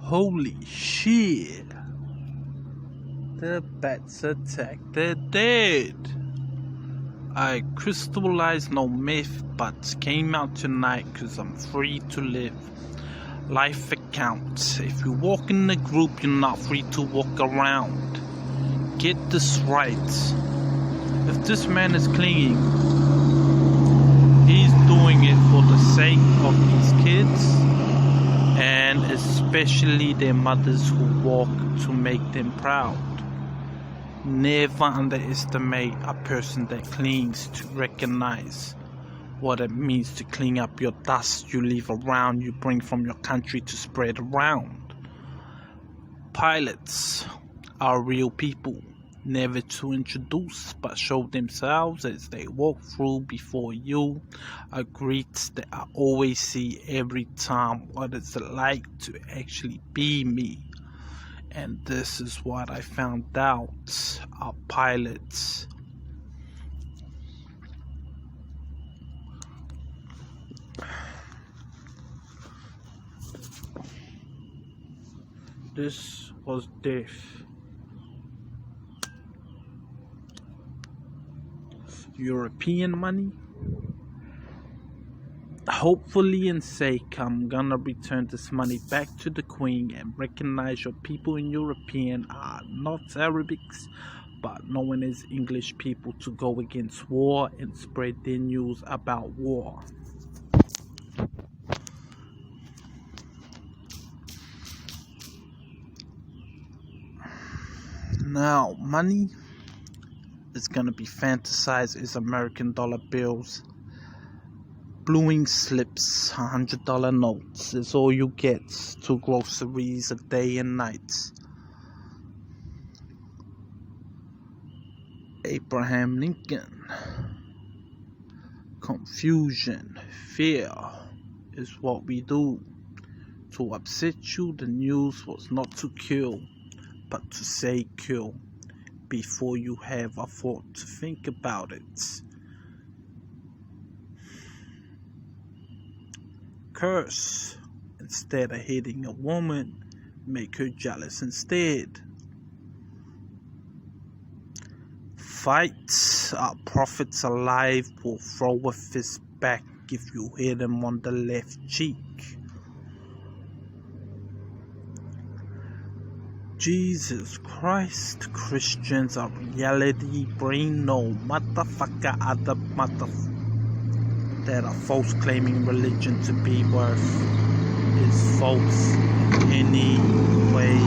Holy shit. The bats attacked. They're dead. I crystallized no myth, but came out tonight cause I'm free to live. Life accounts. If you walk in a group, you're not free to walk around. Get this right. If this man is clinging, he's doing it for the sake of these kids, and especially their mothers who walk to make them proud. Never underestimate a person that clings to recognize what it means to clean up your dust you leave around, you bring from your country to spread around. Pilots are real people, never to introduce but show themselves as they walk through before you. A greet that I always see every time. What is it like to actually be me? And this is what I found out. Our pilots this was death. European money. Hopefully and sake, I'm gonna return this money back to the Queen and recognize your people in European are not Arabics, but known as English people to go against war and spread their news about war. Now, money is gonna be fantasized as American dollar bills. Bluing slips, $100 notes is all you get to groceries a day and night. Abraham Lincoln. Confusion, fear is what we do. To upset you, the news was not to kill, but to say kill before you have a thought to think about it. Curse instead of hitting a woman, make her jealous instead. Fight, our prophets alive will throw a fist back if you hit him on the left cheek. Jesus Christ, Christians are reality, bring no motherfucker other motherfucker that are false claiming religion to be worth is false in any way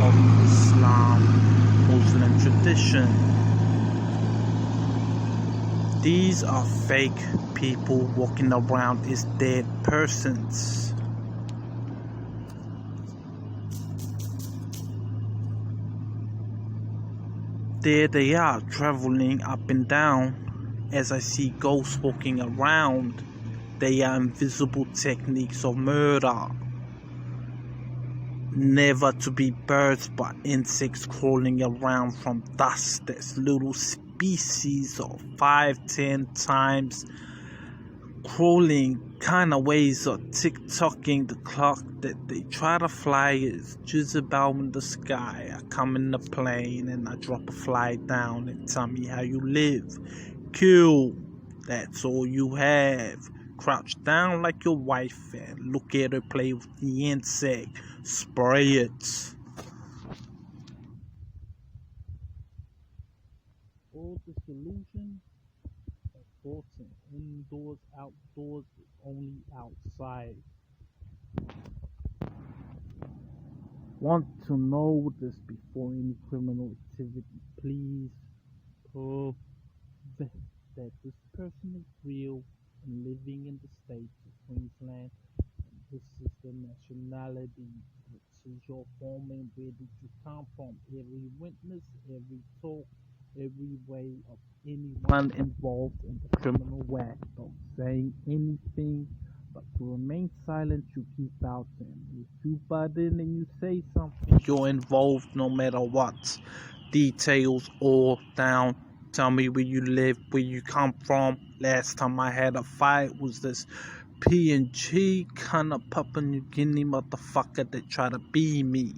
of Islam, Muslim tradition. These are fake people walking around as dead persons. There they are, traveling up and down. As I see ghosts walking around, they are invisible techniques of murder. Never to be birthed by insects crawling around from dust. That's little species of 5-10 times crawling kind of ways of tick-tocking the clock that they try to fly is Jezebel in the sky. I come in the plane and I drop a fly down and tell me how you live. Kill, that's all you have. Crouch down like your wife and look at her play with the insect. Spray it. All the solution, important. Indoors, outdoors, only outside. Want to know this before any criminal activity, please prove that this person is real and living in the state of Queensland, and this is the nationality, which is your home, and where did you come from? Every witness, every talk, every way of anyone involved in the criminal act of saying anything, but to remain silent, you keep out, and if you butt in and you say something, you're involved no matter what. Details all down. Tell me where you live, where you come from. Last time I had a fight was this PNG, kinda Papua New Guinea motherfucker that try to be me.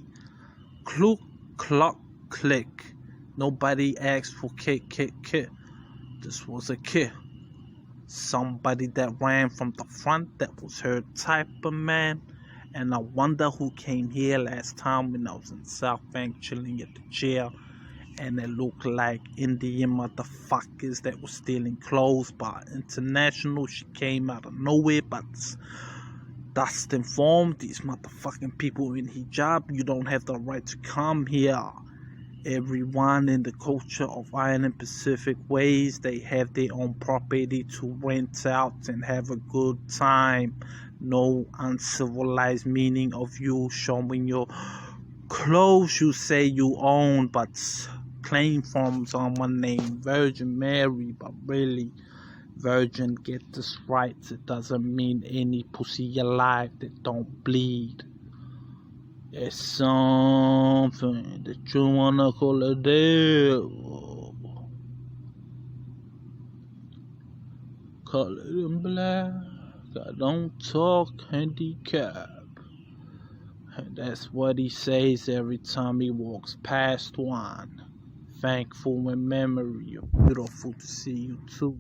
Cluck, cluck, click. Nobody asked for kick. This was a kid. Somebody that ran from the front, that was her type of man. And I wonder who came here last time when I was in South Bank chilling at the jail. And it looked like Indian motherfuckers that were stealing clothes by international. She came out of nowhere, but dust informed these motherfucking people in hijab. You don't have the right to come here. Everyone in the culture of Island Pacific ways, they have their own property to rent out and have a good time. No uncivilized meaning of you showing your clothes you say you own, but claim from someone named Virgin Mary, but really, Virgin, get this right, it doesn't mean any pussy alive that don't bleed. It's something that you wanna call a deal. Call it in black. I don't talk handicap. And that's what he says every time he walks past one. Thankful in memory, beautiful to see you too.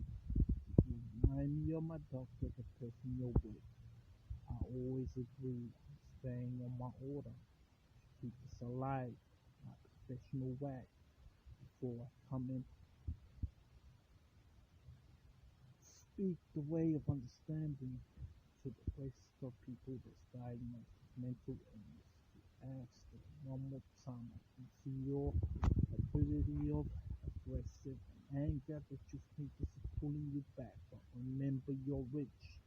You remind me of my doctor, the person you're with. I always agree, I'm staying on my order. Keep us alive, my professional whack. Before I come in, speak the way of understanding to the rest of people that's diagnosed with mental illness. To ask them one more time, I can see your ability of aggressive anger that you think is pulling you back. But remember, you're rich.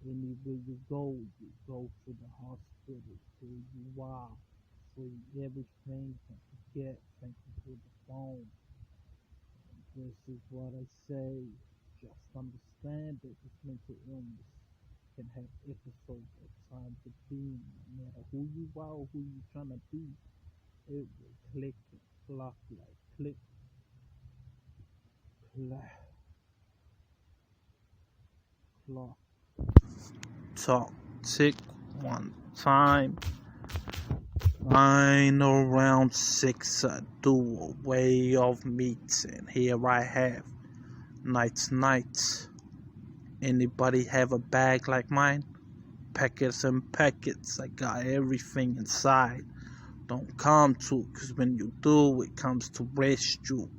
Anywhere you go to the hospital. There you are. Free everything. Don't forget. Thank you for the phone. And this is what I say. Just understand that this mental illness can have episodes of times of being. No matter who you are or who you're trying to be, it will click and clock like click, clack, clock. Talk, tick, one time. 9 around 6, I do a way of meeting. Here I have nights. Anybody have a bag like mine? Packets and packets, I got everything inside. Don't come to, cause when you do, it comes to rest you.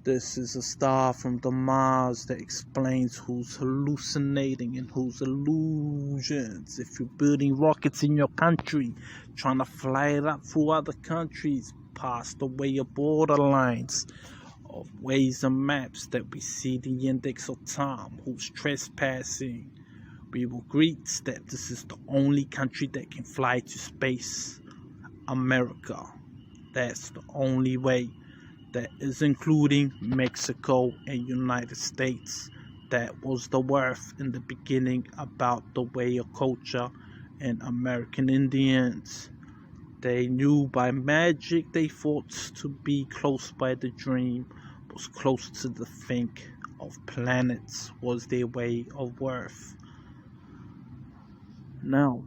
This is a star from the Mars that explains who's hallucinating and who's illusions. If you're building rockets in your country, trying to fly it up through other countries, past the way of borderlines of ways and maps that we see the index of time, who's trespassing. We will greet that this is the only country that can fly to space. America. That's the only way. That is including Mexico and United States. That was the worth in the beginning about the way of culture and American Indians. They knew by magic they thought to be close by the dream, was close to the think of planets was their way of worth. Now,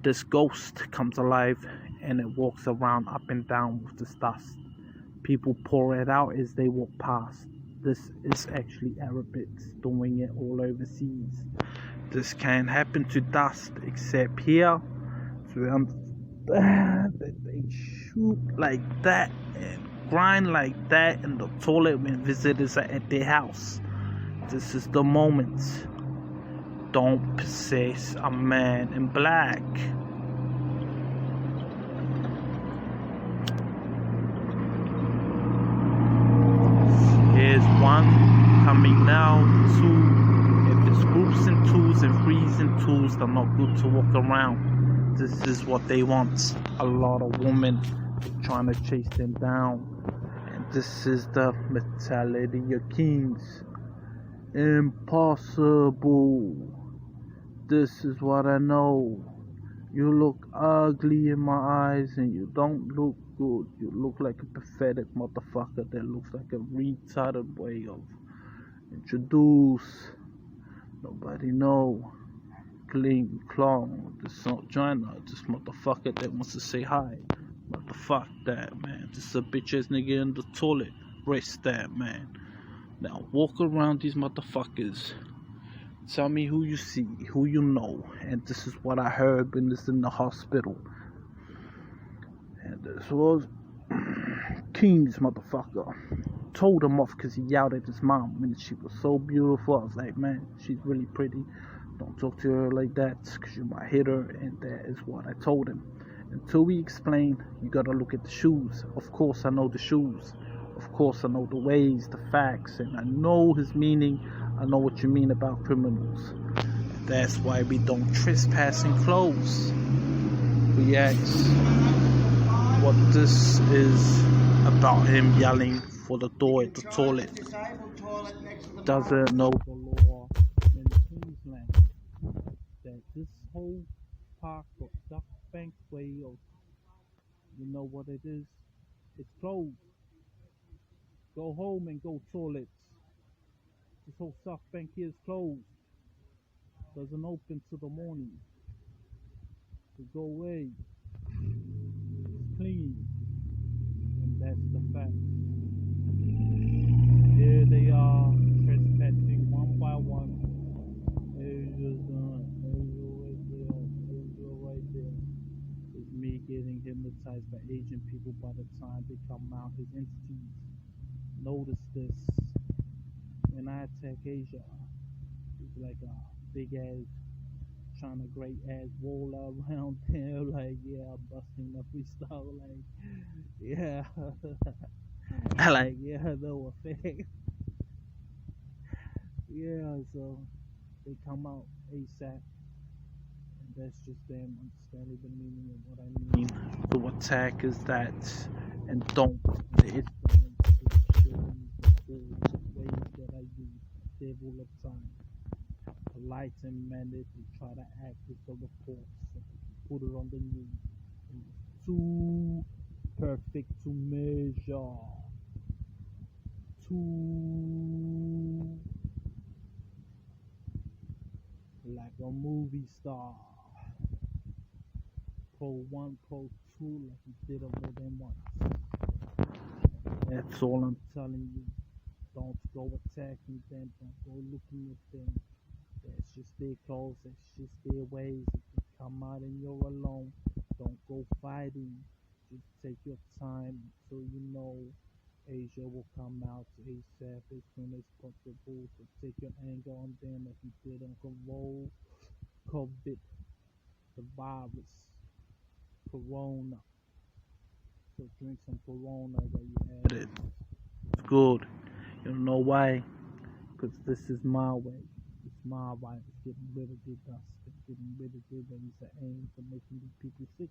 this ghost comes alive and it walks around up and down with this dust. People pour it out as they walk past. This is actually Arabics doing it all overseas. This can't happen to dust except here. So they shoot like that and grind like that in the toilet when visitors are at their house. This is the moment. Don't possess a man in black. Here's one coming now. Two. If it's groups and twos and threes and twos, they're not good to walk around. This is what they want. A lot of women trying to chase them down. And this is the mentality of kings. Impossible. This is what I know. You look ugly in my eyes and you don't look good. You look like a pathetic motherfucker that looks like a retarded way of introduce. Nobody know. Kling Klong, this not China, this motherfucker that wants to say hi. Motherfuck that, man. This is a bitch ass nigga in the toilet. Rest that, man. Now walk around these motherfuckers. Tell me who you see, who you know. And this is what I heard when this in the hospital. And this was King's motherfucker. Told him off because he yelled at his mom when she was so beautiful. I was like, man, she's really pretty. Don't talk to her like that because you might hit her. And that is what I told him. Until we explain, you gotta look at the shoes. Of course, I know the shoes. Of course, I know the ways, the facts, and I know his meaning. I know what you mean about criminals. That's why we don't trespass in clothes. We ask what this is about him yelling for the door at the toilet. Doesn't know the law in Queensland that this whole park of Duck Bank Way, or you know what it is, it's closed. Go home and go toilets. This whole South Bank here is closed. Doesn't open till the morning. So go away. It's clean. And that's the fact. Here they are, trespassing one by one. Asia's done. Asia right there. It's me getting hypnotized by Asian people by the time they come out. His entities. Notice this. When I attack Asia, it's like a big ass China great ass wall around there, like yeah, busting the freestyle, like yeah, like yeah, no effect, yeah. So they come out ASAP, and that's just them understanding the meaning of what I mean. So attack is that, and don't the instruments, the shillings, the ways that I use several of times. Polite and mannered to try to act as the reports put it on the news. And it's too perfect to measure. Too like a movie star. Pro 1, Pro 2, like he did it more than once. That's all I'm telling you. Don't go attacking them. Don't go looking at them. That's just their clothes. That's just their ways. If they come out and you're alone, don't go fighting. Just take your time until you know Asia will come out ASAP as soon as possible. So take your anger on them like you did on COVID, the virus, Corona. So drink some Corona while you at it. It's good. You don't know why? Because this is my way. It's my right. It's getting rid of the dust. It's getting rid of the things that aim for making these people sick.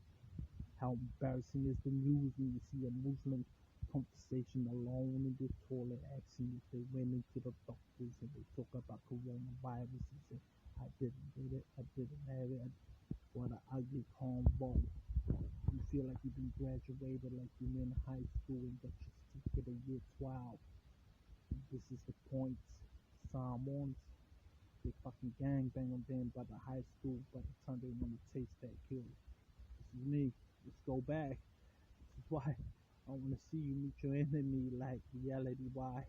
How embarrassing is the news when you see a Muslim conversation alone in the toilet asking if they went into the doctors and they talk about coronavirus and say, I didn't get it, I didn't have it. What an ugly combo. You feel like you've been graduated like you're in high school and got your certificate at year 12. And this is the point. Someone's they fucking gangbang on them by the high school by the time they want to taste that kill. This is me. Let's go back. This is why I want to see you meet your enemy like reality wise.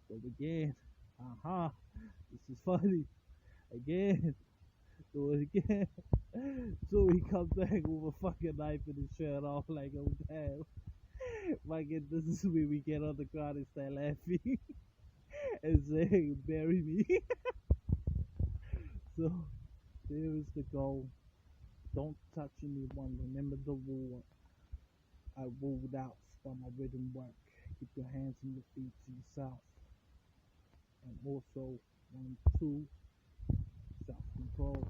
So again, this is funny. Again, do it again. So he comes back with a fucking knife in his shirt off like, oh damn. Fucking, this is where we get on the ground and start laughing and saying, bury me. So there is the goal. Don't touch anyone. Remember the rule I ruled out from my written work. Keep your hands and your feet to yourself. And also, 1, 2, self-control.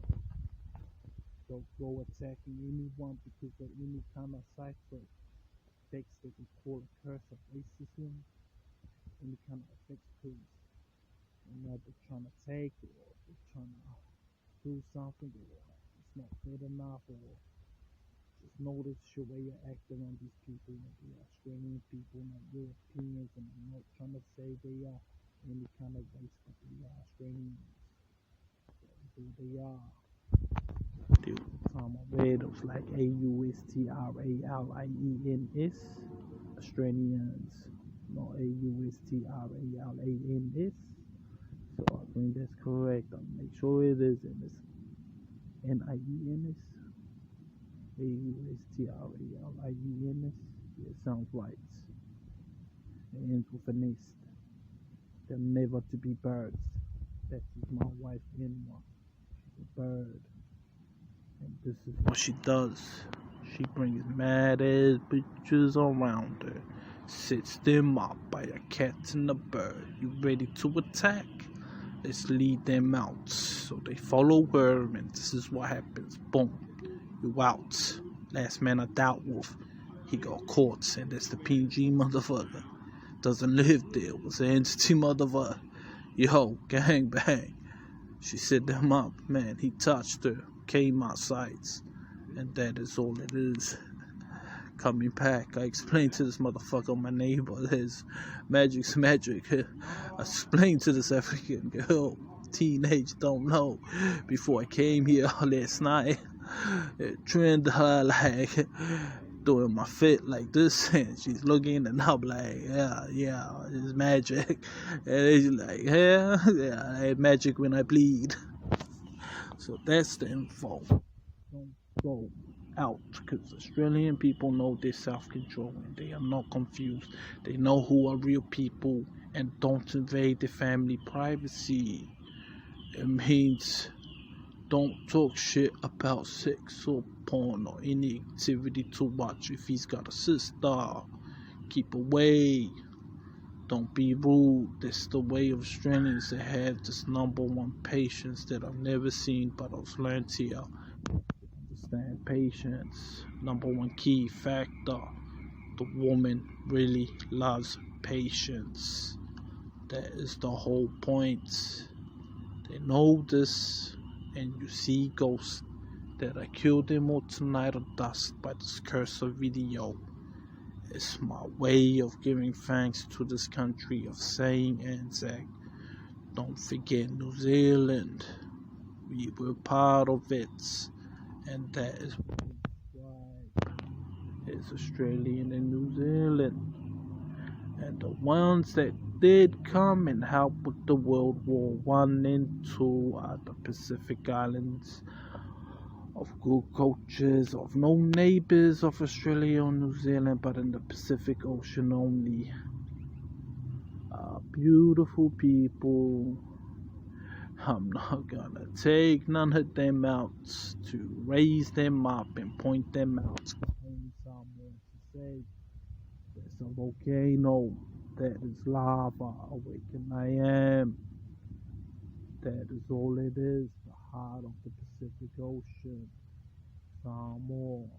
Don't go attacking anyone because of any kind of cipher effects that we call a curse of racism, any kind of effects please. And now they're trying to take or they're trying to do something or it's not good enough or just notice your way you act around these people. They are Australian people, not Europeans, and I'm not trying to say they are any kind of race, but they are Australians. who they are. The Barbados, like Australians, Australians, not Australians. So I think that's correct. I'll make sure it is, and it's NIENS, Australiens. Yeah, it sounds right. It ends with an S. They're never to be birds. That is my wife, Inwa. She's a bird. And this is what she does. She brings mad ass bitches around her. Sits them up by a cat and a bird. You ready to attack? Let's lead them out. So they follow her, and this is what happens. Boom. You out. Last man I dealt with, he got caught, and that's the PG motherfucker. Doesn't live there. Was an entity motherfucker. Yo, gang bang. She set them up, man. He touched her, came outside, and that is all it is. Coming back, I explained to this motherfucker, my neighbor, his magic's magic. I explained to this African girl, teenage, don't know, before I came here last night, trained her like doing my fit like this, and she's looking, and I'm like, yeah, it's magic. And she's like, yeah, magic when I bleed. So that's the info. Don't go out, because Australian people know they're self-control and they are not confused. They know who are real people and don't invade their family privacy. It means don't talk shit about sex or porn or any activity to watch. If he's got a sister, keep away. Don't be rude. That's the way of Australians. They have this number one patience that I've never seen, but I've learned here. Understand patience. Number one key factor. The woman really loves patience. That is the whole point. They know this, and you see ghosts that I killed them all tonight of dust by this cursor video. It's my way of giving thanks to this country, of saying Anzac. Don't forget New Zealand. We were part of it, and that is why it's Australian and New Zealand. And the ones that did come and help with the World War One and Two are the Pacific Islands, of good cultures, of no neighbors of Australia or New Zealand, but in the Pacific Ocean only. Beautiful people. I'm not gonna take none of them out to raise them up and point them out. Someone to say there's a volcano, that is lava, awaken I am. That is all it is, the heart of the Pacific Ocean. Samoa.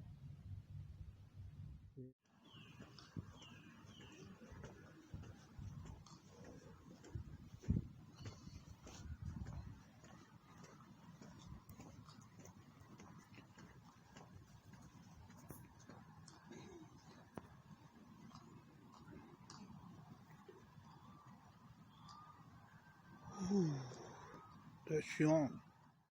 That's young.